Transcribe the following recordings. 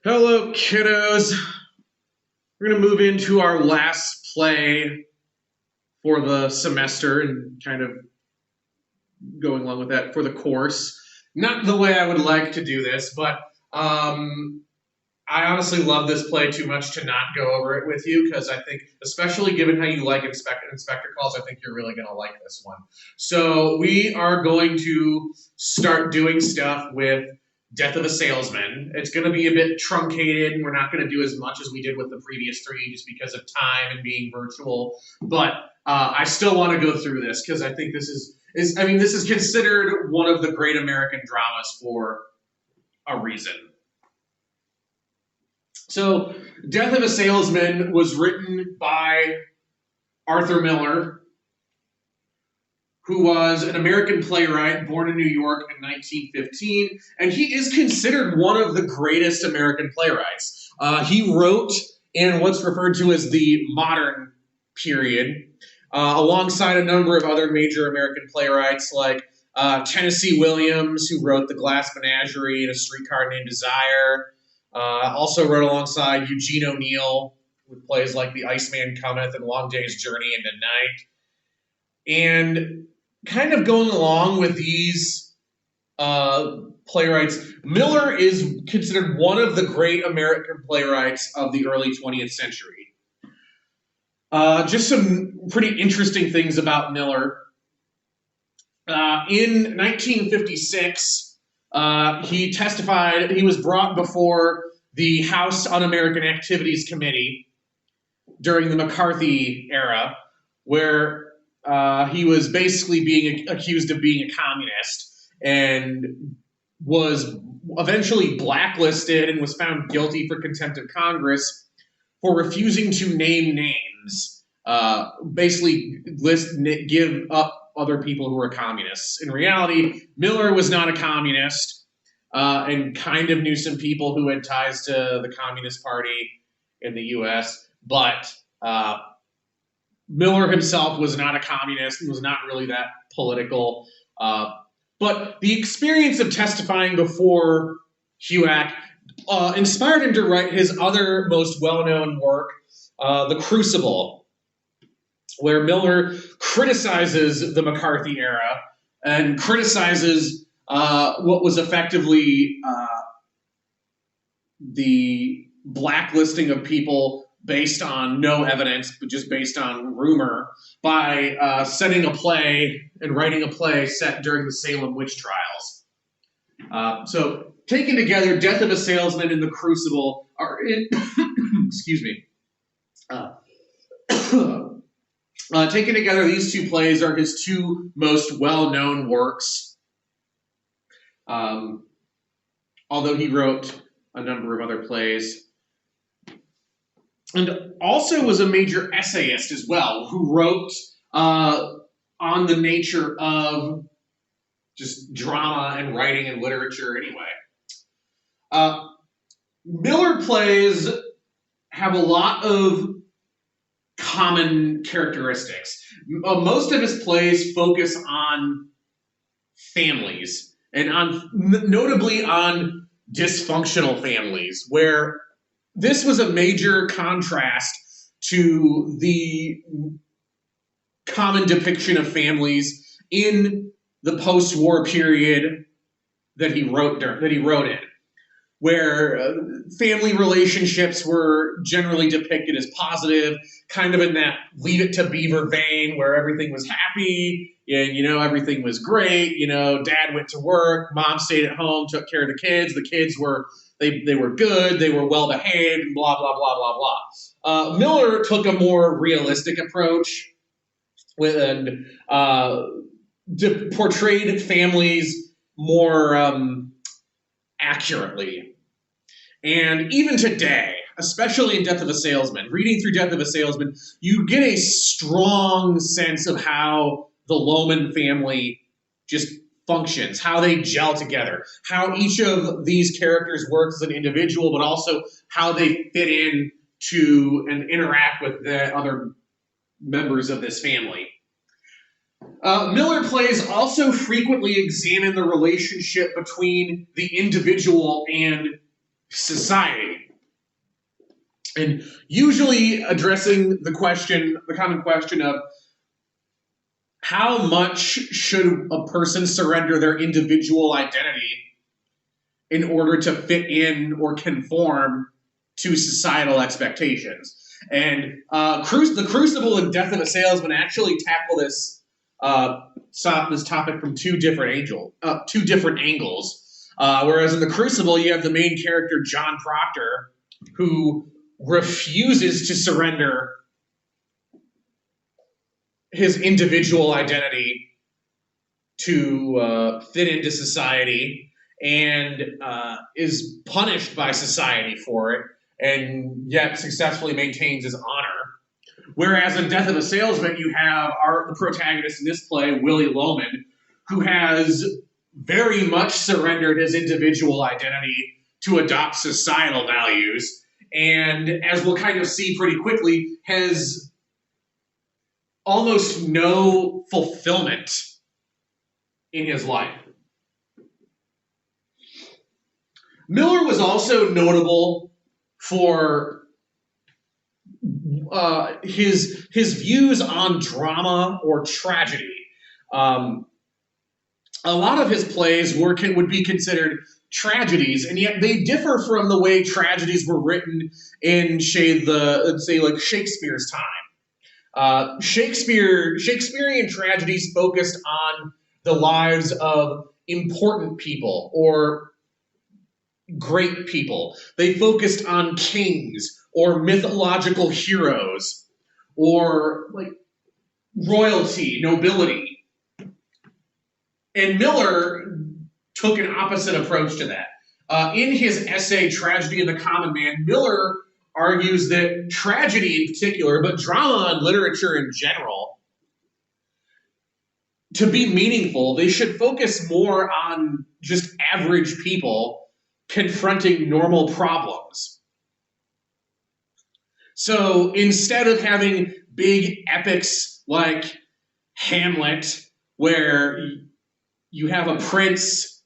Hello, kiddos. We're going to move into our last play for the semester and kind of going along with that for the course. Not the way I would like to do this, but I honestly love this play too much to not go over it with you because I think, especially given how you like Inspector Calls, I think you're really going to like this one. So we are going to start doing stuff with Death of a Salesman. It's going to be a bit truncated. We're not going to do as much as we did with the previous three just because of time and being virtual. But I still want to go through this because I think this is considered one of the great American dramas for a reason. So, Death of a Salesman was written by Arthur Miller, who was an American playwright born in New York in 1915, and he is considered one of the greatest American playwrights. He wrote in what's referred to as the modern period, alongside a number of other major American playwrighs like Tennessee Williams, who wrote The Glass Menagerie and A Streetcar Named Desire. Also wrote alongside Eugene O'Neill with plays like The Iceman Cometh and Long Day's Journey into Night. And kind of going along with these playwrights, Miller is considered one of the great American playwrights of the early 20th century. Just some pretty interesting things about Miller. In 1956, he testified, he was brought before the House Un-American Activities Committee during the McCarthy era, where he was basically being accused of being a communist and was eventually blacklisted and was found guilty for contempt of Congress for refusing to name names, basically give up other people who were communists. In reality, Miller was not a communist and kind of knew some people who had ties to the Communist Party in the U.S., but Miller himself was not a communist and was not really that political. But the experience of testifying before HUAC inspired him to write his other most well-known work, The Crucible, where Miller criticizes the McCarthy era and criticizes what was effectively the blacklisting of people based on no evidence, but just based on rumor, by setting a play and writing a play set during the Salem witch trials. So, taken together, Death of a Salesman and The Crucible are in, excuse me. Taken together, these two plays are his two most well-known works. Although he wrote a number of other plays. And also was a major essayist as well, who wrote on the nature of just drama and writing and literature anyway. Miller plays have a lot of common characteristics. Most of his plays focus on families, and notably on dysfunctional families, where this was a major contrast to the common depiction of families in the post-war period that he wrote in, where family relationships were generally depicted as positive, kind of in that Leave It to Beaver vein, where everything was happy and, everything was great. Dad went to work, mom stayed at home, took care of the kids. The kids were they were good, they were well behaved, blah blah blah blah blah. Miller took a more realistic approach and portrayed families more accurately. And even today, especially in Death of a Salesman, reading through Death of a Salesman, you get a strong sense of how the Lohman family just functions, how they gel together, how each of these characters works as an individual, but also how they fit in to and interact with the other members of this family. Miller plays also frequently examine the relationship between the individual and society. And usually addressing the common question of how much should a person surrender their individual identity in order to fit in or conform to societal expectations. And the Crucible and Death of a Salesman actually tackle this topic from two different angles. Whereas in the Crucible, you have the main character John Proctor, who refuses to surrender his individual identity to fit into society, and is punished by society for it, and yet successfully maintains his honor. Whereas in Death of a Salesman, you have the protagonist in this play, Willy Loman, who has very much surrendered his individual identity to adopt societal values, and as we'll kind of see pretty quickly, has almost no fulfillment in his life. Miller was also notable for his views on drama or tragedy. A lot of his plays would be considered tragedies, and yet they differ from the way tragedies were written in, let's say, like Shakespeare's time. Shakespearean tragedies focused on the lives of important people or great people. They focused on kings or mythological heroes or like royalty, nobility. And Miller took an opposite approach to that. In his essay, Tragedy of the Common Man, Miller argues that tragedy in particular, but drama and literature in general, to be meaningful, they should focus more on just average people confronting normal problems. So instead of having big epics like Hamlet, where you have a prince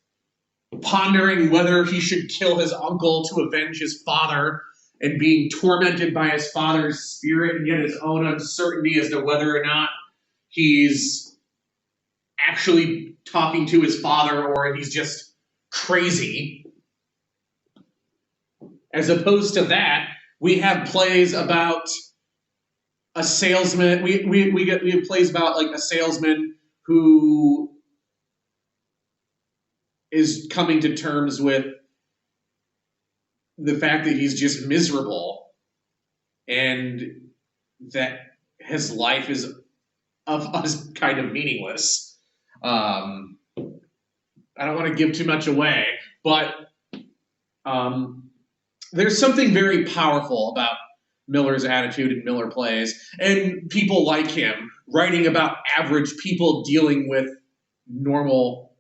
pondering whether he should kill his uncle to avenge his father and being tormented by his father's spirit, and yet his own uncertainty as to whether or not he's actually talking to his father or he's just crazy. As opposed to that, we have plays about a salesman. We have plays about like a salesman who is coming to terms with the fact that he's just miserable and that his life is kind of meaningless. I don't want to give too much away, but there's something very powerful about Miller's attitude in Miller plays, and people like him writing about average people dealing with normal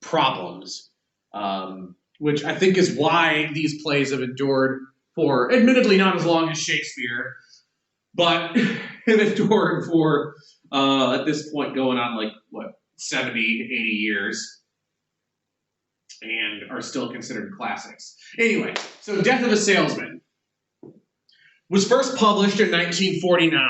problems, which I think is why these plays have endured for, admittedly not as long as Shakespeare, but have endured for, at this point, going on 70, 80 years, and are still considered classics. Anyway, so Death of a Salesman was first published in 1949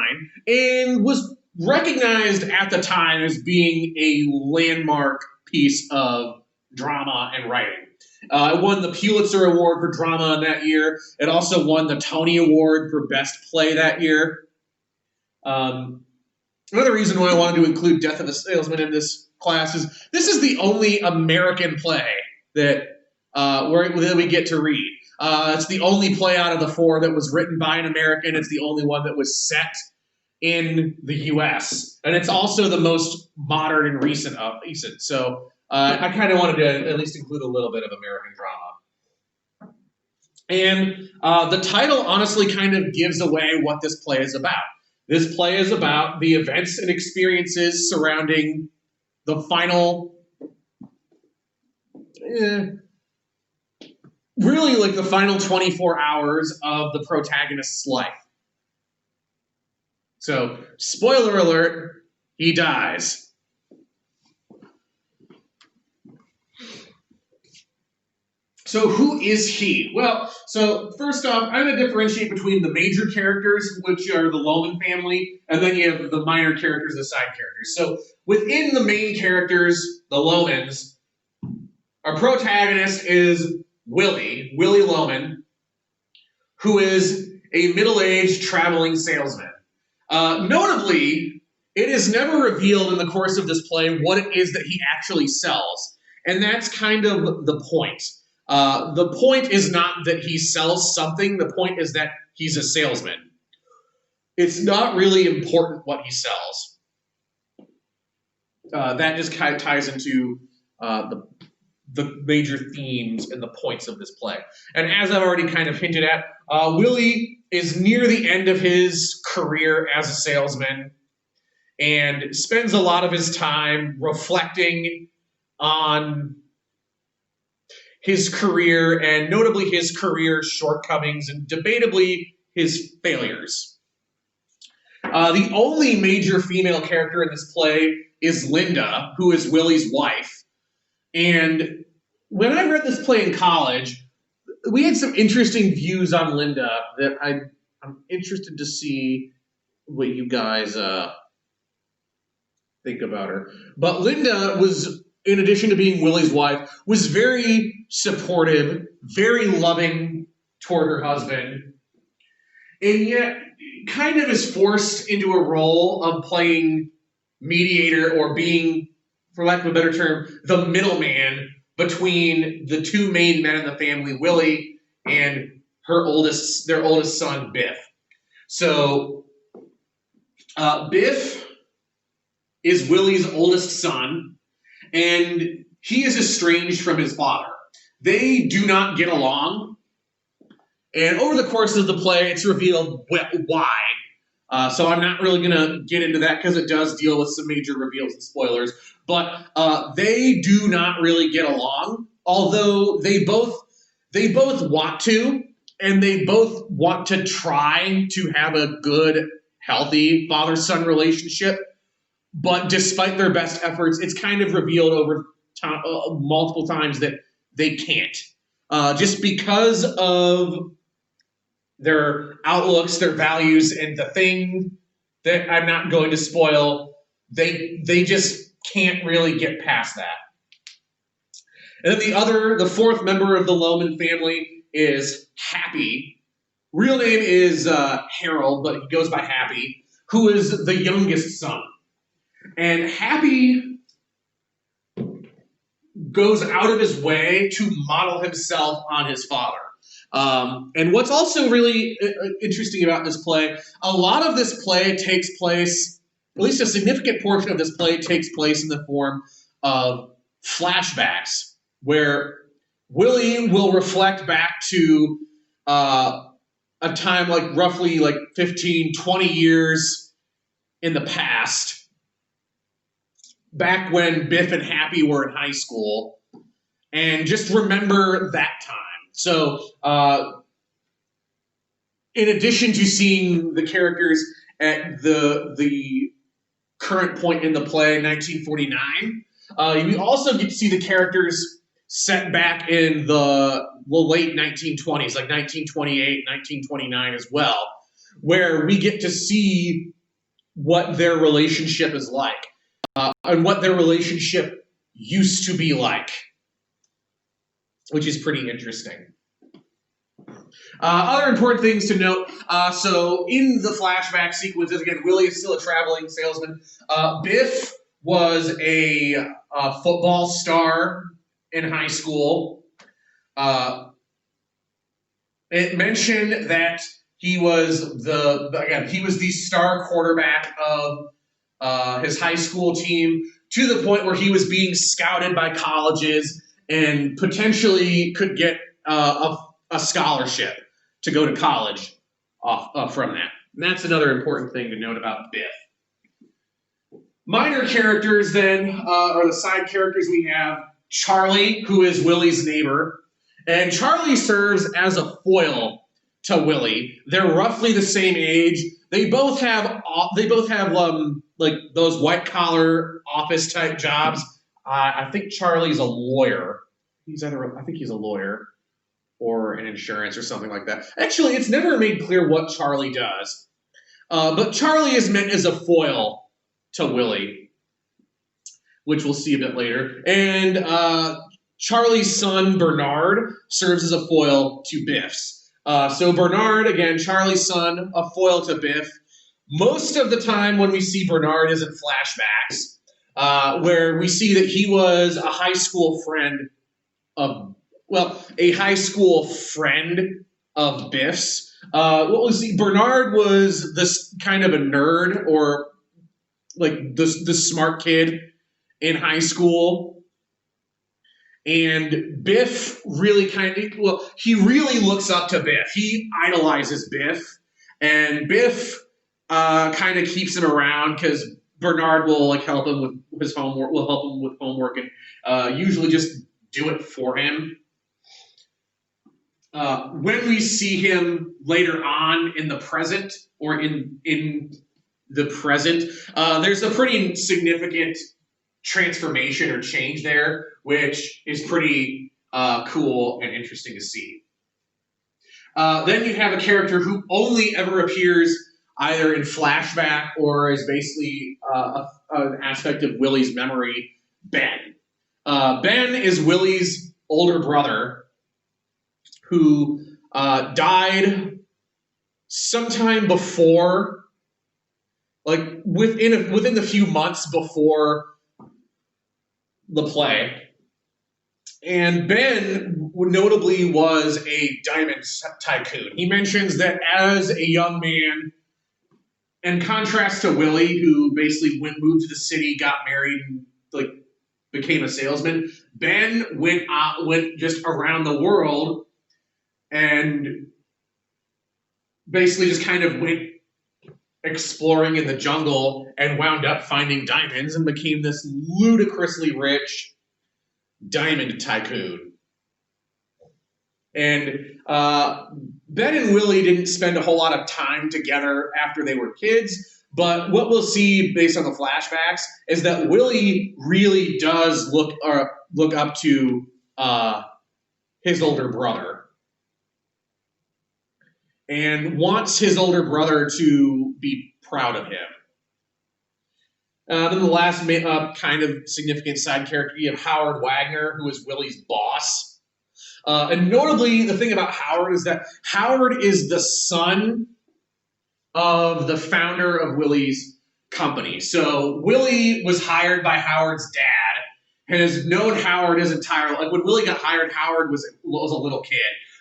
and was recognized at the time as being a landmark piece of drama and writing. It won the Pulitzer Award for drama that year. It also won the Tony Award for Best Play that year. Another reason why I wanted to include Death of a Salesman in this class is this is the only American play that we get to read. It's the only play out of the four that was written by an American. It's the only one that was set in the U.S. And it's also the most modern and recent. So I kind of wanted to at least include a little bit of American drama. And the title honestly kind of gives away what this play is about. This play is about the events and experiences surrounding the final, really like the final 24 hours of the protagonist's life. So, spoiler alert, he dies. So who is he? Well, so first off, I'm going to differentiate between the major characters, which are the Loman family, and then you have the minor characters, the side characters. So within the main characters, the Lomans, our protagonist is Willie Loman, who is a middle-aged traveling salesman. Notably, it is never revealed in the course of this play what it is that he actually sells, and that's kind of the point. The point is not that he sells something. The point is that he's a salesman. It's not really important what he sells. That just kind of ties into the major themes and the points of this play. And as I've already kind of hinted at, Willie is near the end of his career as a salesman and spends a lot of his time reflecting on his career, and notably his career shortcomings and debatably his failures. The only major female character in this play is Linda, who is Willie's wife. And when I read this play in college, we had some interesting views on Linda that I'm interested to see what you guys think about her. But Linda was, in addition to being Willie's wife, was very supportive, very loving toward her husband, and yet kind of is forced into a role of playing mediator, or being, for lack of a better term, the middleman between the two main men in the family, Willie and their oldest son, Biff. So Biff is Willie's oldest son, and he is estranged from his father. They do not get along, and over the course of the play, it's revealed why. So I'm not really going to get into that because it does deal with some major reveals and spoilers. But they do not really get along, although they both want to, and they both want to try to have a good, healthy father-son relationship. But despite their best efforts, it's kind of revealed over multiple times that they can't. Just because of their outlooks, their values, and the thing that I'm not going to spoil, they just can't really get past that. And then the fourth member of the Loman family is Happy. Real name is Harold, but he goes by Happy, who is the youngest son. And Happy goes out of his way to model himself on his father. And what's also really interesting about this play, a lot of this play takes place, at least a significant portion of this play takes place in the form of flashbacks, where Willie will reflect back to a time like roughly like 15, 20 years in the past, back when Biff and Happy were in high school, and just remember that time. So, in addition to seeing the characters at the current point in the play, 1949, we also get to see the characters set back in the late 1920s, like 1928, 1929 as well, where we get to see what their relationship is like, and what their relationship used to be like, which is pretty interesting. Other important things to note, so in the flashback sequences, again, Willie is still a traveling salesman. Biff was a football star in high school. It mentioned that he was the star quarterback of his high school team, to the point where he was being scouted by colleges and potentially could get a scholarship to go to college from that. And that's another important thing to note about Biff. Minor characters then are the side characters. We have Charlie, who is Willie's neighbor, and Charlie serves as a foil to Willie. They're roughly the same age. They both have like those white collar office type jobs. I think Charlie's a lawyer. I think he's a lawyer. or an insurance or something like that. Actually, it's never made clear what Charlie does. But Charlie is meant as a foil to Willie, which we'll see a bit later. And Charlie's son, Bernard, serves as a foil to Biff's. So Bernard, again, Charlie's son, a foil to Biff. Most of the time when we see Bernard is in flashbacks, where we see that he was a high school friend of, a high school friend of Biff's. Bernard was this kind of a nerd, or like the smart kid in high school. And Biff really he really looks up to Biff. He idolizes Biff. And Biff kind of keeps him around because Bernard will help him with his homework, and usually just do it for him. When we see him later on in the present, or in the present, there's a pretty significant transformation or change there, which is pretty cool and interesting to see. Then you have a character who only ever appears either in flashback or is basically an aspect of Willie's memory, Ben. Ben is Willie's older brother who died sometime before, within the few months before the play. And Ben notably was a diamond tycoon. He mentions that as a young man, in contrast to Willie, who basically moved to the city, got married, and became a salesman, Ben went just around the world and basically just kind of went exploring in the jungle and wound up finding diamonds and became this ludicrously rich diamond tycoon. And Ben and Willie didn't spend a whole lot of time together after they were kids, but what we'll see based on the flashbacks is that Willie really does look up to his older brother and wants his older brother to be proud of him. Then the last kind of significant side character, you have Howard Wagner, who is Willie's boss. And notably, the thing about Howard is that Howard is the son of the founder of Willie's company. So Willie was hired by Howard's dad, has known Howard his entire life. When Willie got hired, Howard was a little kid.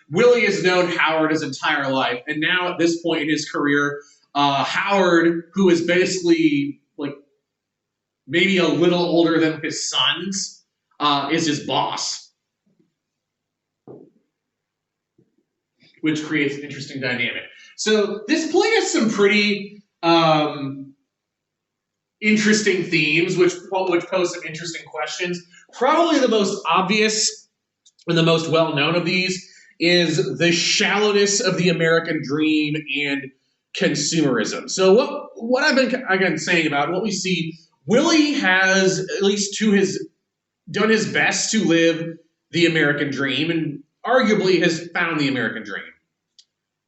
Willie has known Howard his entire life, and now at this point in his career, Howard, who is basically maybe a little older than his sons, is his boss, which creates an interesting dynamic. So this play has some pretty interesting themes, which pose some interesting questions. Probably the most obvious and the most well-known of these is the shallowness of the American dream and consumerism. So what I've been saying about what we see, Willie has, at least done his best to live the American dream, and arguably has found the American dream.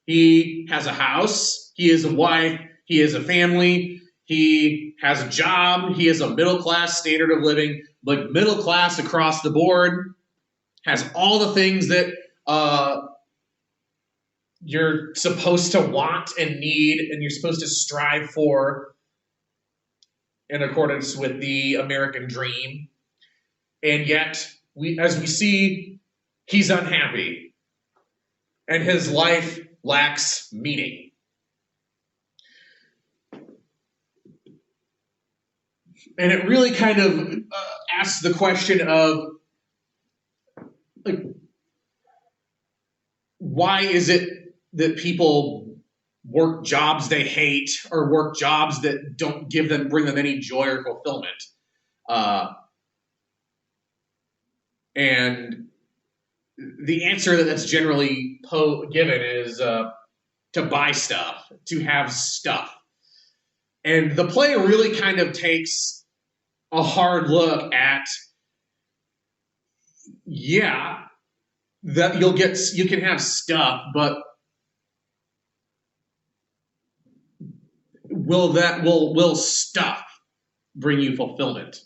He has a house, he has a wife, he has a family, he has a job, he has a middle-class standard of living, middle class across the board, has all the things that you're supposed to want and need, and you're supposed to strive for in accordance with the American dream. And yet, as we see, he's unhappy, and his life lacks meaning. And it really kind of asks the question of, why is it that people work jobs they hate, or work jobs that don't bring them any joy or fulfillment? And the answer that's generally given is to buy stuff, to have stuff. And the play really kind of takes a hard look at, that you can have stuff, but will stuff bring you fulfillment?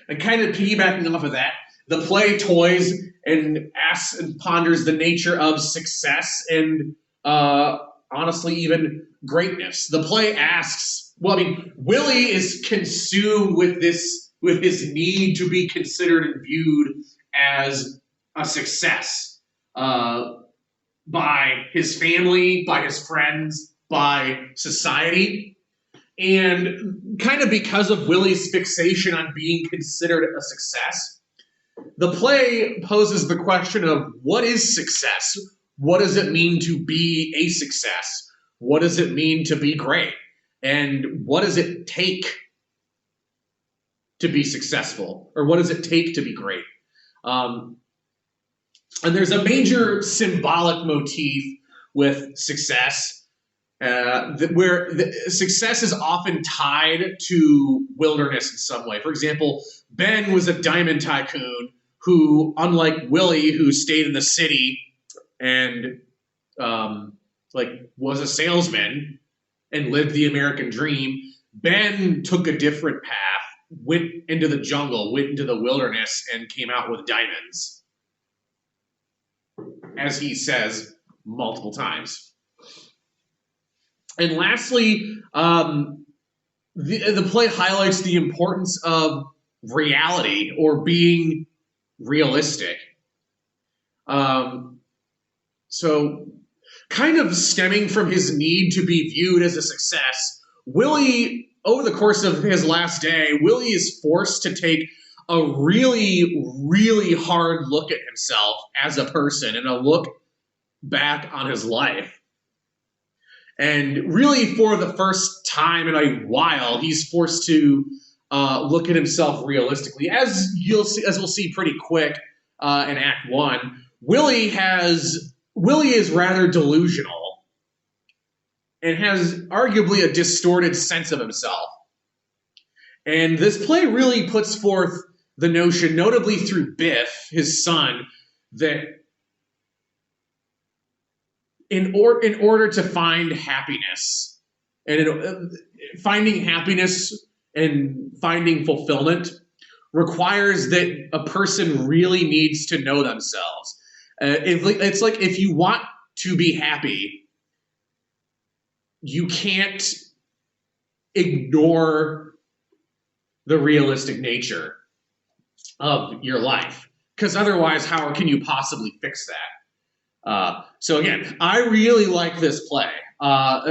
And kind of piggybacking off of that, the play toys and asks and ponders the nature of success and honestly even greatness. The play asks, well, I mean, Willie is consumed with his need to be considered and viewed as a success by his family, by his friends, by society. And kind of because of Willie's fixation on being considered a success, the play poses the question of what is success? What does it mean to be a success? What does it mean to be great? And what does it take to be successful? Or what does it take to be great? And there's a major symbolic motif with success where success is often tied to wilderness in some way. For example, Ben was a diamond tycoon who, unlike Willie, who stayed in the city and was a salesman and lived the American dream, Ben took a different path, went into the jungle, went into the wilderness, and came out with diamonds, as he says multiple times. And lastly, the play highlights the importance of reality or being realistic. So kind of stemming from his need to be viewed as a success, Willie, over the course of his last day, Willie is forced to take a really, really hard look at himself as a person and a look back on his life. And really, for the first time in a while, he's forced to look at himself realistically. As we'll see pretty quick in Act 1, Willie is rather delusional and has arguably a distorted sense of himself. And this play really puts forth the notion, notably through Biff, his son, that in order to find happiness and finding happiness and finding fulfillment requires that a person really needs to know themselves. It's like if you want to be happy, you can't ignore the realistic nature of your life, because otherwise, how can you possibly fix that? So again, I really like this play.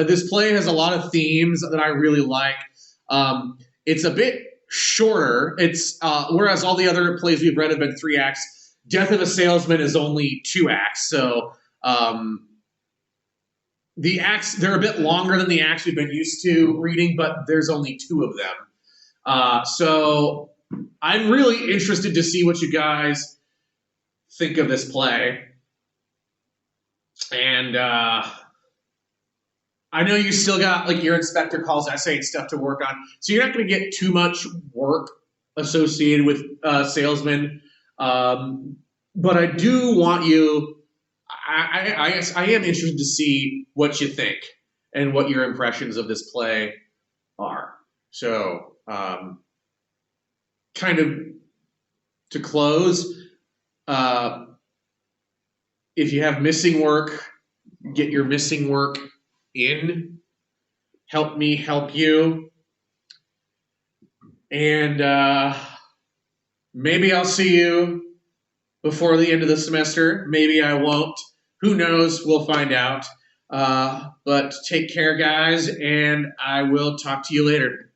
This play has a lot of themes that I really like. It's a bit shorter. It's whereas all the other plays we've read have been 3 acts. Death of a Salesman is only 2 acts. So the acts, they're a bit longer than the acts we've been used to reading, but there's only 2 of them. So I'm really interested to see what you guys think of this play. And I know you still got like your inspector calls essay and stuff to work on, so you're not going to get too much work associated with Salesman. But I do want you. I am interested to see what you think and what your impressions of this play are. So, kind of to close, if you have missing work, get your missing work in. Help me help you. And maybe I'll see you before the end of the semester. Maybe I won't. Who knows? We'll find out. But take care, guys, and I will talk to you later.